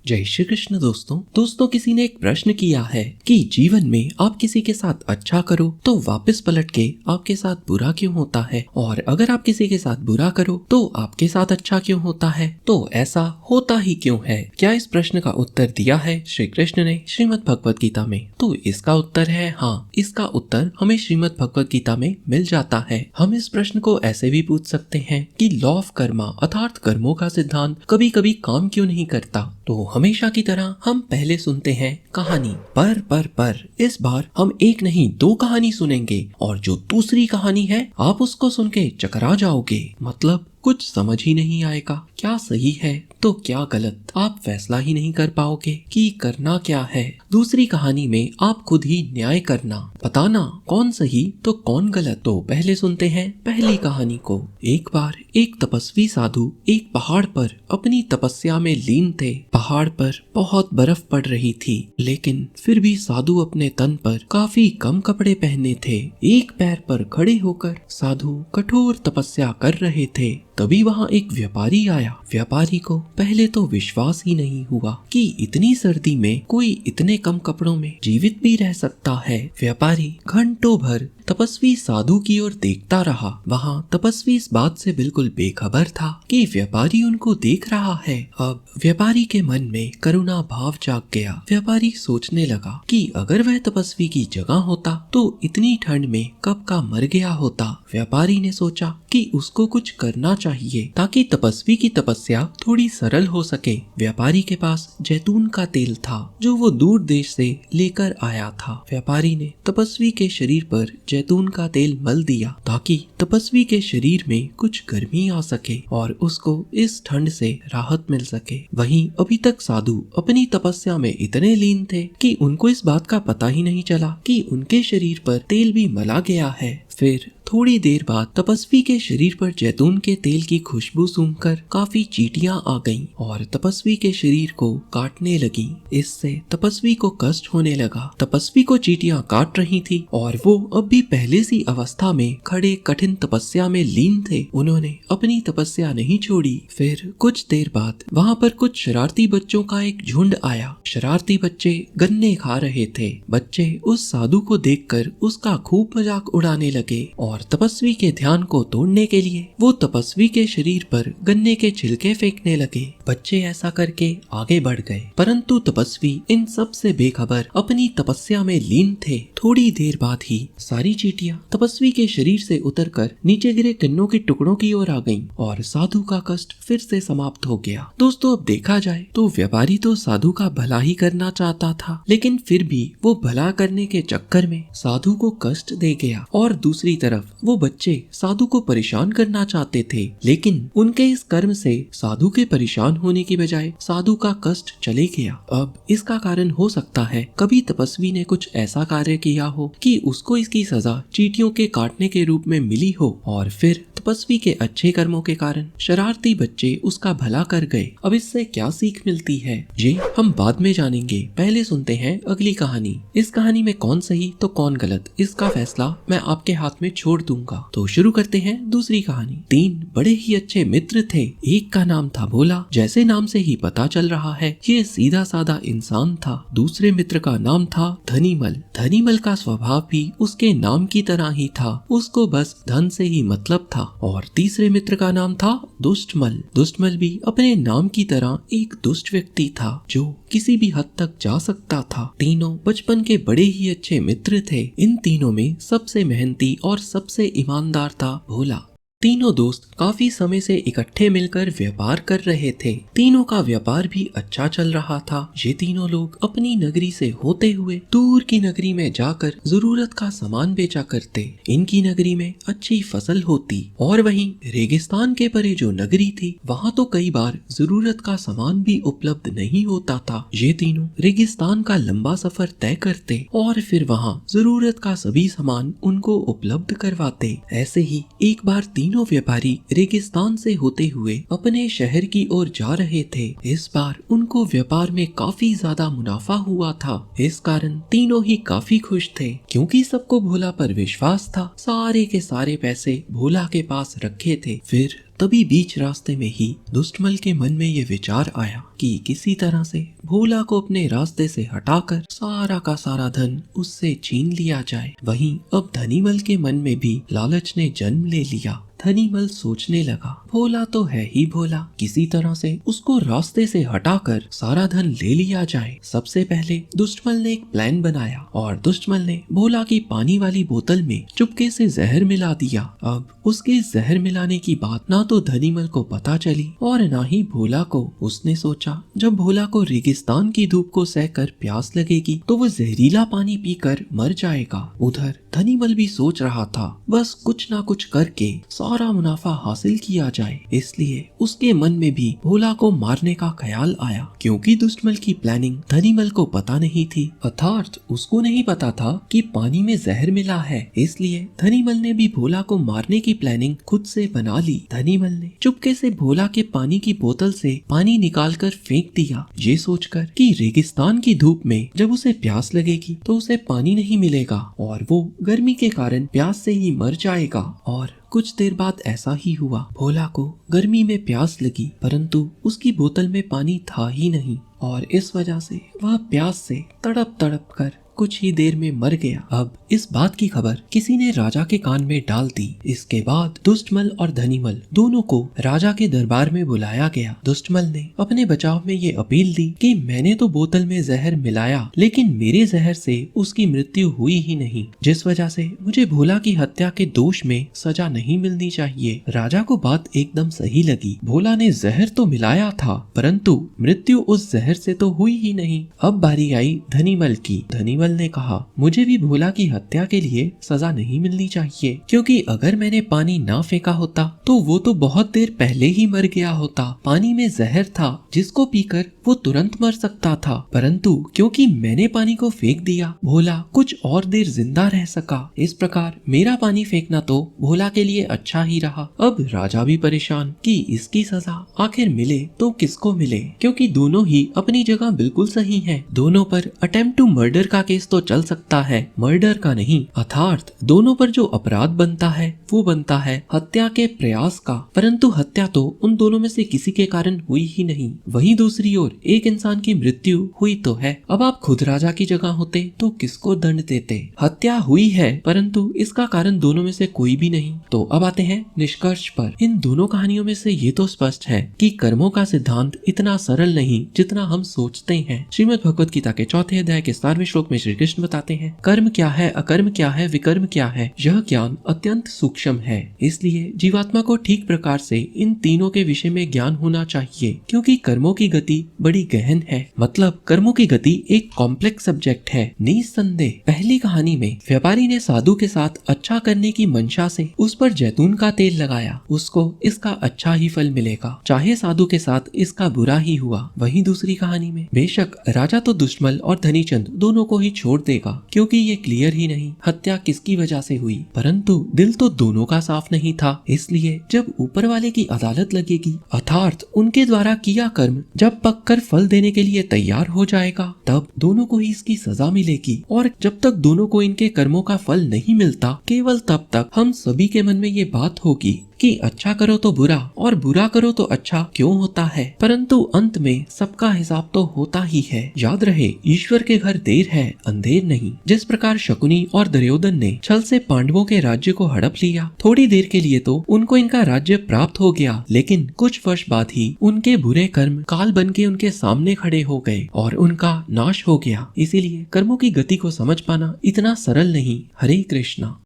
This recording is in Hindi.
जय श्री कृष्ण दोस्तों किसी ने एक प्रश्न किया है कि जीवन में आप किसी के साथ अच्छा करो तो वापस पलट के आपके साथ बुरा क्यों होता है, और अगर आप किसी के साथ बुरा करो तो आपके साथ अच्छा क्यों होता है, तो ऐसा होता ही क्यों है। क्या इस प्रश्न का उत्तर दिया है श्री कृष्ण ने श्रीमद् भगवत गीता में? तो इसका उत्तर है हाँ। इसका उत्तर हमें श्रीमद् भगवत गीता में मिल जाता है। हम इस प्रश्न को ऐसे भी पूछ सकते हैं कि लॉ ऑफ कर्मा अर्थात कर्मों का सिद्धांत कभी कभी काम क्यों नहीं करता। तो हमेशा की तरह हम पहले सुनते हैं कहानी, पर इस बार हम एक नहीं दो कहानी सुनेंगे, और जो दूसरी कहानी है आप उसको सुन के चकरा जाओगे। मतलब कुछ समझ ही नहीं आएगा, क्या सही है तो क्या गलत। आप फैसला ही नहीं कर पाओगे कि करना क्या है। दूसरी कहानी में आप खुद ही न्याय करना, बताना कौन सही तो कौन गलत। तो पहले सुनते हैं पहली कहानी को। एक बार एक तपस्वी साधु एक पहाड़ पर अपनी तपस्या में लीन थे। पहाड़ पर बहुत बर्फ पड़ रही थी, लेकिन फिर भी साधु अपने तन पर काफी कम कपड़े पहने थे। एक पैर पर खड़े होकर साधु कठोर तपस्या कर रहे थे। तभी वहाँ एक व्यापारी आया। व्यापारी को पहले तो विश्वास ही नहीं हुआ कि इतनी सर्दी में कोई इतने कम कपड़ों में जीवित भी रह सकता है। व्यापारी घंटों भर तपस्वी साधु की ओर देखता रहा। वहाँ तपस्वी इस बात से बिल्कुल बेखबर था कि व्यापारी उनको देख रहा है। अब व्यापारी के मन में करुणा भाव जाग गया। व्यापारी सोचने लगा कि अगर वह तपस्वी की जगह होता तो इतनी ठंड में कब का मर गया होता। व्यापारी ने सोचा कि उसको कुछ करना चाहिए ताकि तपस्वी की तपस्या थोड़ी सरल हो सके। व्यापारी के पास जैतून का तेल था जो वो दूर देश से लेकर आया था। व्यापारी ने तपस्वी के शरीर पर जैतून का तेल मल दिया ताकि तपस्वी के शरीर में कुछ गर्मी आ सके और उसको इस ठंड से राहत मिल सके। वहीं अभी तक साधु अपनी तपस्या में इतने लीन थे कि उनको इस बात का पता ही नहीं चला कि उनके शरीर पर तेल भी मला गया है। फिर थोड़ी देर बाद तपस्वी के शरीर पर जैतून के तेल की खुशबू सूंघकर काफी चींटियां आ गईं और तपस्वी के शरीर को काटने लगी। इससे तपस्वी को कष्ट होने लगा। तपस्वी को चींटियां काट रही थी और वो अब भी पहले सी अवस्था में खड़े कठिन तपस्या में लीन थे। उन्होंने अपनी तपस्या नहीं छोड़ी। फिर कुछ देर बाद वहाँ पर कुछ शरारती बच्चों का एक झुंड आया। शरारती बच्चे गन्ने खा रहे थे। बच्चे उस साधु को देखकर उसका खूब मजाक उड़ाने लगे और तपस्वी के ध्यान को तोड़ने के लिए वो तपस्वी के शरीर पर गन्ने के छिलके फेंकने लगे। बच्चे ऐसा करके आगे बढ़ गए, परंतु तपस्वी इन सब से बेखबर अपनी तपस्या में लीन थे। थोड़ी देर बाद ही सारी चींटियां तपस्वी के शरीर से उतरकर नीचे गिरे गन्नों के टुकड़ों की ओर आ गईं और साधु का कष्ट फिर से समाप्त हो गया। दोस्तों अब देखा जाए तो व्यापारी तो साधु का भला ही करना चाहता था, लेकिन फिर भी वो भला करने के चक्कर में साधु को कष्ट दे गया। और दूसरी तरफ वो बच्चे साधु को परेशान करना चाहते थे, लेकिन उनके इस कर्म से साधु के परेशान होने की बजाय साधु का कष्ट चले गया। अब इसका कारण हो सकता है कभी तपस्वी ने कुछ ऐसा कार्य किया हो कि उसको इसकी सजा चींटियों के काटने के रूप में मिली हो, और फिर तपस्वी के अच्छे कर्मों के कारण शरारती बच्चे उसका भला कर गए। अब इससे क्या सीख मिलती है ये हम बाद में जानेंगे। पहले सुनते हैं अगली कहानी। इस कहानी में कौन सही तो कौन गलत, इसका फैसला मैं आपके हाथ में छोड़ दूंगा। तो शुरू करते हैं दूसरी कहानी। 3 बड़े ही अच्छे मित्र थे। एक का नाम था भोला, जैसे नाम से ही पता चल रहा है ये सीधा साधा इंसान था। दूसरे मित्र का नाम था धनीमल। धनीमल का स्वभाव भी उसके नाम की तरह ही था, उसको बस धन से ही मतलब था। और तीसरे मित्र का नाम था दुष्टमल। दुष्टमल भी अपने नाम की तरह एक दुष्ट व्यक्ति था जो किसी भी हद तक जा सकता था। तीनों बचपन के बड़े ही अच्छे मित्र थे। इन तीनों में सबसे मेहनती और सबसे ईमानदार था भोला। तीनों दोस्त काफी समय से इकट्ठे मिलकर व्यापार कर रहे थे। तीनों का व्यापार भी अच्छा चल रहा था। ये तीनों लोग अपनी नगरी से होते हुए दूर की नगरी में जाकर जरूरत का सामान बेचा करते। इनकी नगरी में अच्छी फसल होती और वहीं रेगिस्तान के परे जो नगरी थी वहाँ तो कई बार जरूरत का सामान भी उपलब्ध नहीं होता था। ये तीनों रेगिस्तान का लंबा सफर तय करते और फिर वहाँ जरूरत का सभी सामान उनको उपलब्ध करवाते। ऐसे ही एक बार तीनों व्यापारी रेगिस्तान से होते हुए अपने शहर की ओर जा रहे थे। इस बार उनको व्यापार में काफी ज्यादा मुनाफा हुआ था। इस कारण तीनों ही काफी खुश थे क्योंकि सबको भोला पर विश्वास था। सारे के सारे पैसे भोला के पास रखे थे। फिर तभी बीच रास्ते में ही दुष्टमल के मन में ये विचार आया कि किसी तरह से भोला को अपने रास्ते से हटाकर सारा का सारा धन उससे छीन लिया जाए। वहीं अब धनीमल के मन में भी लालच ने जन्म ले लिया। धनीमल सोचने लगा, भोला तो है ही भोला, किसी तरह से उसको रास्ते से हटाकर सारा धन ले लिया जाए। सबसे पहले दुष्टमल ने एक प्लान बनाया और दुष्टमल ने भोला की पानी वाली बोतल में चुपके से जहर मिला दिया। अब उसके जहर मिलाने की बात ना तो धनीमल को पता चली और ना ही भोला को। उसने सोचा जब भोला को रेगिस्तान की धूप को सहकर प्यास लगेगी तो वो जहरीला पानी पीकर मर जाएगा। उधर धनीमल भी सोच रहा था बस कुछ ना कुछ करके सारा मुनाफा हासिल किया जाए, इसलिए उसके मन में भी भोला को मारने का ख्याल आया। क्योंकि दुष्टमल की प्लानिंग धनीमल को पता नहीं थी, अर्थात उसको नहीं पता था कि पानी में जहर मिला है, इसलिए धनीमल ने भी भोला को मारने की प्लानिंग खुद से बना ली। धनीमल ने चुपके से भोला के पानी की बोतल से पानी निकालकर फेंक दिया, ये सोचकर कि रेगिस्तान की धूप में जब उसे प्यास लगेगी तो उसे पानी नहीं मिलेगा और वो गर्मी के कारण प्यास से ही मर जाएगा। और कुछ देर बाद ऐसा ही हुआ। भोला को गर्मी में प्यास लगी परंतु उसकी बोतल में पानी था ही नहीं और इस वजह से वह प्यास से तड़प तड़प कर कुछ ही देर में मर गया। अब इस बात की खबर किसी ने राजा के कान में डाल दी। इसके बाद दुष्टमल और धनीमल दोनों को राजा के दरबार में बुलाया गया। दुष्टमल ने अपने बचाव में ये अपील दी कि मैंने तो बोतल में जहर मिलाया लेकिन मेरे जहर से उसकी मृत्यु हुई ही नहीं, जिस वजह से मुझे भोला की हत्या के दोष में सजा नहीं मिलनी चाहिए। राजा को बात एकदम सही लगी। भोला ने जहर तो मिलाया था परंतु मृत्यु उस जहर से तो हुई ही नहीं। अब बारी आई धनीमल की। धनीमल ने कहा मुझे भी भोला की हत्या के लिए सजा नहीं मिलनी चाहिए, क्योंकि अगर मैंने पानी ना फेंका होता तो वो तो बहुत देर पहले ही मर गया होता। पानी में जहर था जिसको पीकर वो तुरंत मर सकता था, परंतु क्योंकि मैंने पानी को फेंक दिया भोला कुछ और देर जिंदा रह सका। इस प्रकार मेरा पानी फेंकना तो भोला के लिए अच्छा ही रहा। अब राजा भी परेशान कि इसकी सजा आखिर मिले तो किसको मिले, क्योंकि दोनों ही अपनी जगह बिल्कुल सही हैं। दोनों पर अटेम्प्ट टू मर्डर का केस तो चल सकता है, मर्डर का नहीं। अर्थात दोनों पर जो अपराध बनता है वो बनता है हत्या के प्रयास का, परंतु हत्या तो उन दोनों में से किसी के कारण हुई ही नहीं। वहीं दूसरी ओर एक इंसान की मृत्यु हुई तो है। अब आप खुद राजा की जगह होते तो किसको दंड देते? हत्या हुई है परंतु इसका कारण दोनों में से कोई भी नहीं। तो अब आते हैं निष्कर्ष पर। इन दोनों कहानियों में से ये तो स्पष्ट है कि कर्मों का सिद्धांत इतना सरल नहीं जितना हम सोचते हैं। श्रीमद् भगवत गीता के 4th अध्याय के 17वें श्लोक में श्री कृष्ण बताते हैं कर्म क्या है, अकर्म क्या है, विकर्म क्या है, यह ज्ञान अत्यंत सूक्ष्म है। इसलिए जीवात्मा को ठीक प्रकार से इन तीनों के विषय में ज्ञान होना चाहिए, क्योंकि कर्मों की गति बड़ी गहन है। मतलब कर्मों की गति एक कॉम्प्लेक्स सब्जेक्ट है। निसंदेह पहली कहानी में व्यापारी ने साधु के साथ अच्छा करने की मंशा से उस पर जैतून का तेल लगाया, उसको इसका अच्छा ही फल मिलेगा, चाहे साधु के साथ इसका बुरा ही हुआ। वहीं दूसरी कहानी में बेशक राजा तो दुष्टमल और धनीचंद दोनों को ही छोड़ देगा, क्योंकि ये क्लियर ही नहीं हत्या किसकी वजह से हुई, परंतु दिल तो दोनों का साफ नहीं था। इसलिए जब ऊपर वाले की अदालत लगेगी अर्थात उनके द्वारा किया कर्म जब पककर फल देने के लिए तैयार हो जाएगा तब दोनों को ही इसकी सजा मिलेगी। और जब तक दोनों को इनके कर्मों का फल नहीं मिलता केवल तब तक हम सभी के मन में ये बात होगी कि अच्छा करो तो बुरा और बुरा करो तो अच्छा क्यों होता है, परंतु अंत में सबका हिसाब तो होता ही है। याद रहे ईश्वर के घर देर है अंधेर नहीं। जिस प्रकार शकुनी और दुर्योधन ने छल से पांडवों के राज्य को हड़प लिया, थोड़ी देर के लिए तो उनको इनका राज्य प्राप्त हो गया, लेकिन कुछ वर्ष बाद ही उनके बुरे कर्म काल बन के उनके सामने खड़े हो गए और उनका नाश हो गया। इसीलिए कर्मों की गति को समझ पाना इतना सरल नहीं। हरे कृष्णा।